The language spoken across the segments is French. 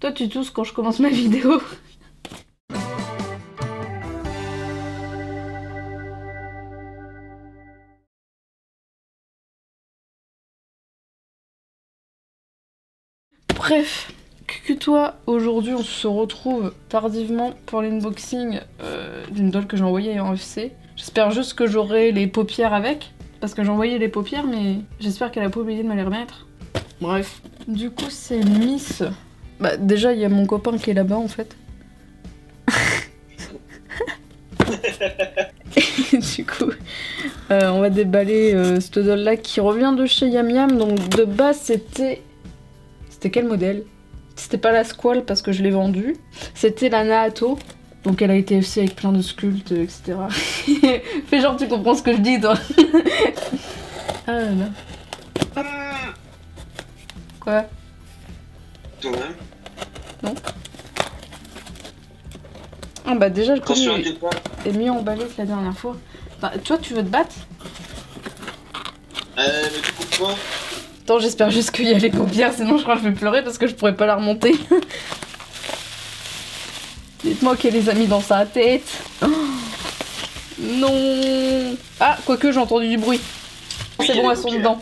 Toi, tu tousses quand je commence ma vidéo. Bref, que toi, aujourd'hui, on se retrouve tardivement pour l'inboxing d'une doll que j'ai envoyée en FC. J'espère juste que j'aurai les paupières avec, parce que j'ai envoyé les paupières, mais j'espère qu'elle a pas oublié de me les remettre. Bref. Du coup, c'est Miss. Bah, déjà, il y a mon copain qui est là-bas, en fait. Du coup, on va déballer cette doll-là qui revient de chez Yam Yam. Donc, de base, c'était... C'était quel modèle? C'était pas la Squall parce que je l'ai vendue. C'était la Naato. Donc elle a été FC avec plein de sculptes, etc. Fais genre tu comprends ce que je dis, toi. Ah là là. Quoi? Toi-même. Non. Ah bah déjà le Attention à colis tes pas. est mieux emballé que la dernière fois. Enfin, toi tu veux te battre? Mais tu comprends pas. Attends, j'espère juste qu'il y a les paupières, sinon je crois que je vais pleurer parce que je pourrais pas la remonter. Dites-moi qu'elle les a mis dans sa tête. Oh, non. Ah, quoique j'ai entendu du bruit. Oui, C'est il y a bon, les elles sont paupières. dedans.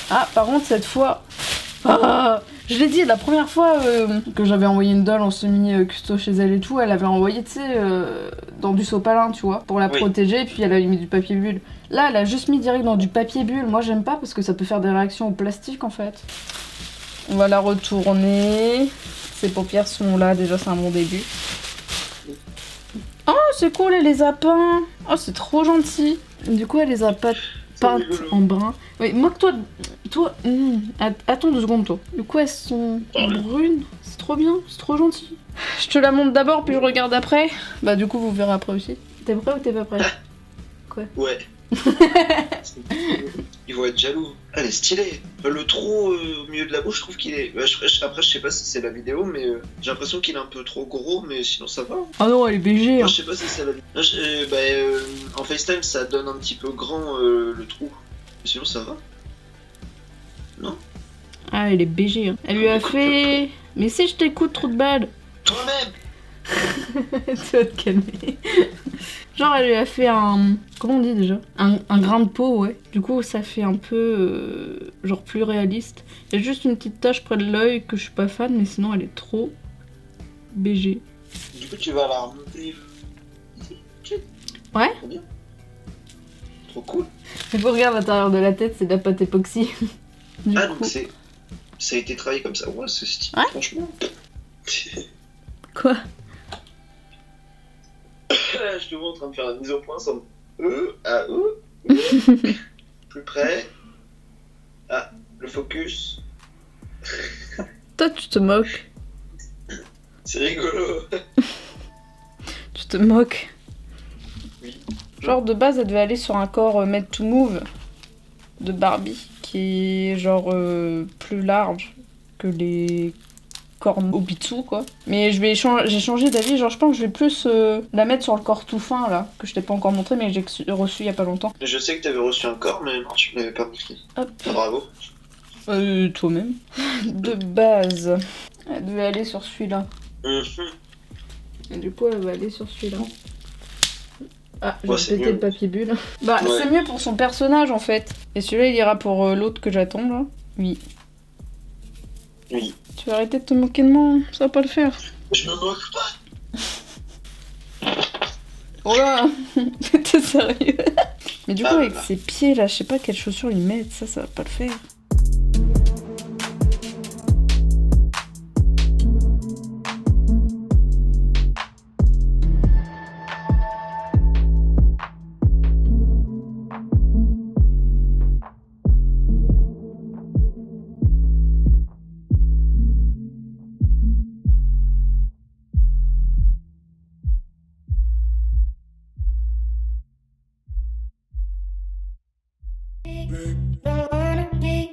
Ah, par contre, cette fois... Ah, je l'ai dit, la première fois que j'avais envoyé une doll en semi-custo chez elle et tout, elle avait envoyé, tu sais, dans du sopalin, tu vois, pour la Oui. protéger, et puis elle avait mis du papier bulle. Là, elle a juste mis direct dans du papier bulle. Moi, j'aime pas parce que ça peut faire des réactions au plastique, en fait. On va la retourner. Ses paupières sont là, déjà, c'est un bon début. Oh, c'est cool, elle les a peints. Oh, c'est trop gentil. Du coup, elle les a pas peintes en brun. Oui, moi que toi, attends 2 secondes, toi. Du coup, elles sont brunes. C'est trop bien, c'est trop gentil. Je te la montre d'abord, puis je regarde après. Bah, du coup, vous verrez après aussi. T'es prêt ou t'es pas prêt? Ouais. Ils vont être jaloux. Elle est stylée. Le trou au milieu de la bouche, je trouve qu'il est. Après, je sais pas si c'est la vidéo, mais j'ai l'impression qu'il est un peu trop gros, mais sinon ça va. Ah non, elle est BG. Moi, je sais pas si c'est la vidéo. En FaceTime, ça donne un petit peu grand le trou. Mais sinon, ça va. Non? Ah, elle est BG. Hein. Elle lui a Écoute, fait... Mais si je t'écoute, trop de balle. Toi-même! Tu vas te calmer. Genre, elle lui a fait un... Comment on dit déjà? Un grain de peau, ouais. Du coup, ça fait un peu... genre plus réaliste. Il y a juste une petite tache près de l'œil que je suis pas fan, mais sinon, elle est trop BG. Du coup, tu vas la remonter. Ici. Ouais. Trop bien. Trop cool. Du coup, regarde l'intérieur de la tête, c'est de la pâte époxy. Du Ah, coup... donc c'est. Ça a été travaillé comme ça. Ouais, c'est stylé, Ouais. franchement. Quoi? Je te vois en train de faire la mise au point sans. Plus près. Ah, le focus. Toi, tu te moques. C'est rigolo. Tu te moques. Oui. Genre, de base, elle devait aller sur un corps Made to Move de Barbie, qui est genre plus large que les corps Obitsu, quoi. Mais j'ai changé d'avis, genre je pense que je vais plus la mettre sur le corps tout fin, là, que je t'ai pas encore montré, mais j'ai reçu il y a pas longtemps. Je sais que t'avais reçu un corps, mais non, tu me l'avais pas montré. Hop. Bravo. Toi-même. De base, elle devait aller sur celui-là. Mhm. Et du coup, elle va aller sur celui-là. Ah, j'ai Ouais, c'est pété mieux. le papier bulle. Bah, Ouais. c'est mieux pour son personnage, en fait. Et celui-là, il ira pour l'autre que j'attends, là. Oui. Oui. Tu vas arrêter de te moquer de moi, hein. Ça va pas le faire. Je me moque pas. Oh là. T'es sérieux? Mais du coup, Ah, avec là. ses pieds, là, je sais pas quelles chaussures ils mettent. Ça va pas le faire. Big,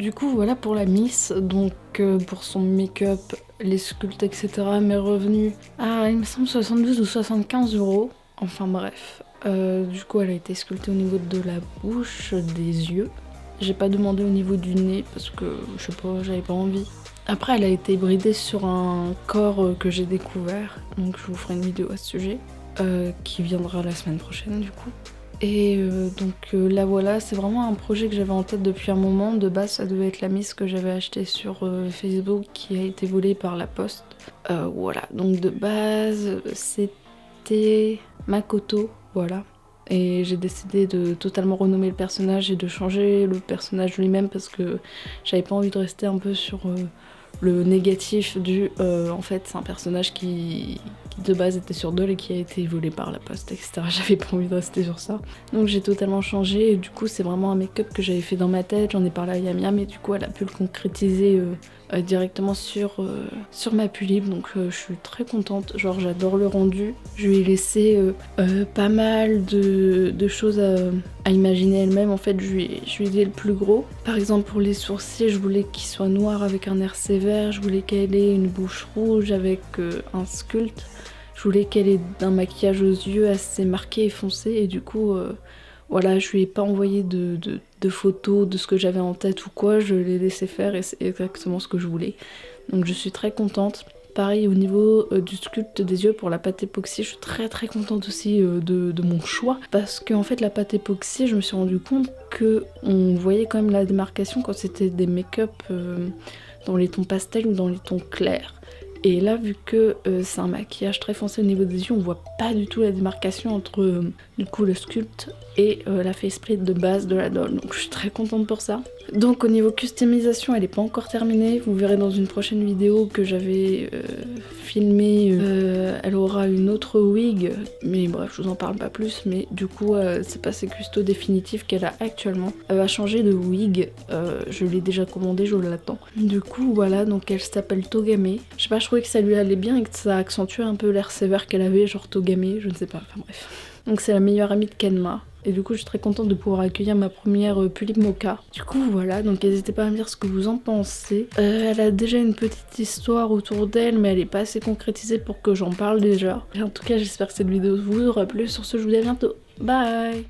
Du coup voilà pour la Miss, donc pour son make-up, les sculptes etc. m'est revenu à il me semble 72 ou 75 euros. Enfin bref, du coup elle a été sculptée au niveau de la bouche, des yeux. J'ai pas demandé au niveau du nez parce que je sais pas, j'avais pas envie. Après elle a été bridée sur un corps que j'ai découvert, donc je vous ferai une vidéo à ce sujet, qui viendra la semaine prochaine du coup. Et donc là voilà, c'est vraiment un projet que j'avais en tête depuis un moment. De base ça devait être la Miss que j'avais achetée sur Facebook qui a été volée par la poste. Voilà, donc de base c'était Makoto, voilà. Et j'ai décidé de totalement renommer le personnage et de changer le personnage lui-même parce que j'avais pas envie de rester un peu sur le négatif du en fait c'est un personnage qui de base était sur Doll et qui a été volé par la poste, etc. J'avais pas envie de rester sur ça. Donc j'ai totalement changé et du coup c'est vraiment un make-up que j'avais fait dans ma tête, j'en ai parlé à Yam Yam et du coup elle a pu le concrétiser directement sur ma pull-lip, donc je suis très contente, genre j'adore le rendu. Je lui ai laissé pas mal de choses à imaginer elle-même, en fait je lui ai dit le plus gros. Par exemple pour les sourcils, je voulais qu'ils soient noirs avec un air sévère, je voulais qu'elle ait une bouche rouge avec un sculpte, je voulais qu'elle ait un maquillage aux yeux assez marqué et foncé et du coup voilà, je lui ai pas envoyé de photos de ce que j'avais en tête ou quoi, je l'ai laissé faire et c'est exactement ce que je voulais. Donc je suis très contente. Pareil au niveau du sculpte des yeux pour la pâte époxy, je suis très contente aussi de mon choix. Parce qu'en fait la pâte époxy, je me suis rendu compte que on voyait quand même la démarcation quand c'était des make-up dans les tons pastels ou dans les tons clairs. Et là, vu que c'est un maquillage très foncé au niveau des yeux, on voit pas du tout la démarcation entre du coup le sculpte et la faceplate de base de la doll. Donc je suis très contente pour ça. Donc au niveau customisation, elle est pas encore terminée. Vous verrez dans une prochaine vidéo que j'avais filmée. Elle aura une autre wig, mais bref, je vous en parle pas plus. Mais du coup, c'est pas ses custos définitifs qu'elle a actuellement. Elle va changer de wig. Je l'ai déjà commandé, je l'attends. Du coup, voilà, donc elle s'appelle Togame. Je sais pas, je trouvais que ça lui allait bien et que ça accentuait un peu l'air sévère qu'elle avait, genre Togame, je ne sais pas, enfin bref. Donc c'est la meilleure amie de Kenma. Et du coup, je suis très contente de pouvoir accueillir ma première pull-up mocha. Du coup, voilà, donc n'hésitez pas à me dire ce que vous en pensez. Elle a déjà une petite histoire autour d'elle, mais elle est pas assez concrétisée pour que j'en parle déjà. Et en tout cas, j'espère que cette vidéo vous aura plu. Sur ce, je vous dis à bientôt. Bye!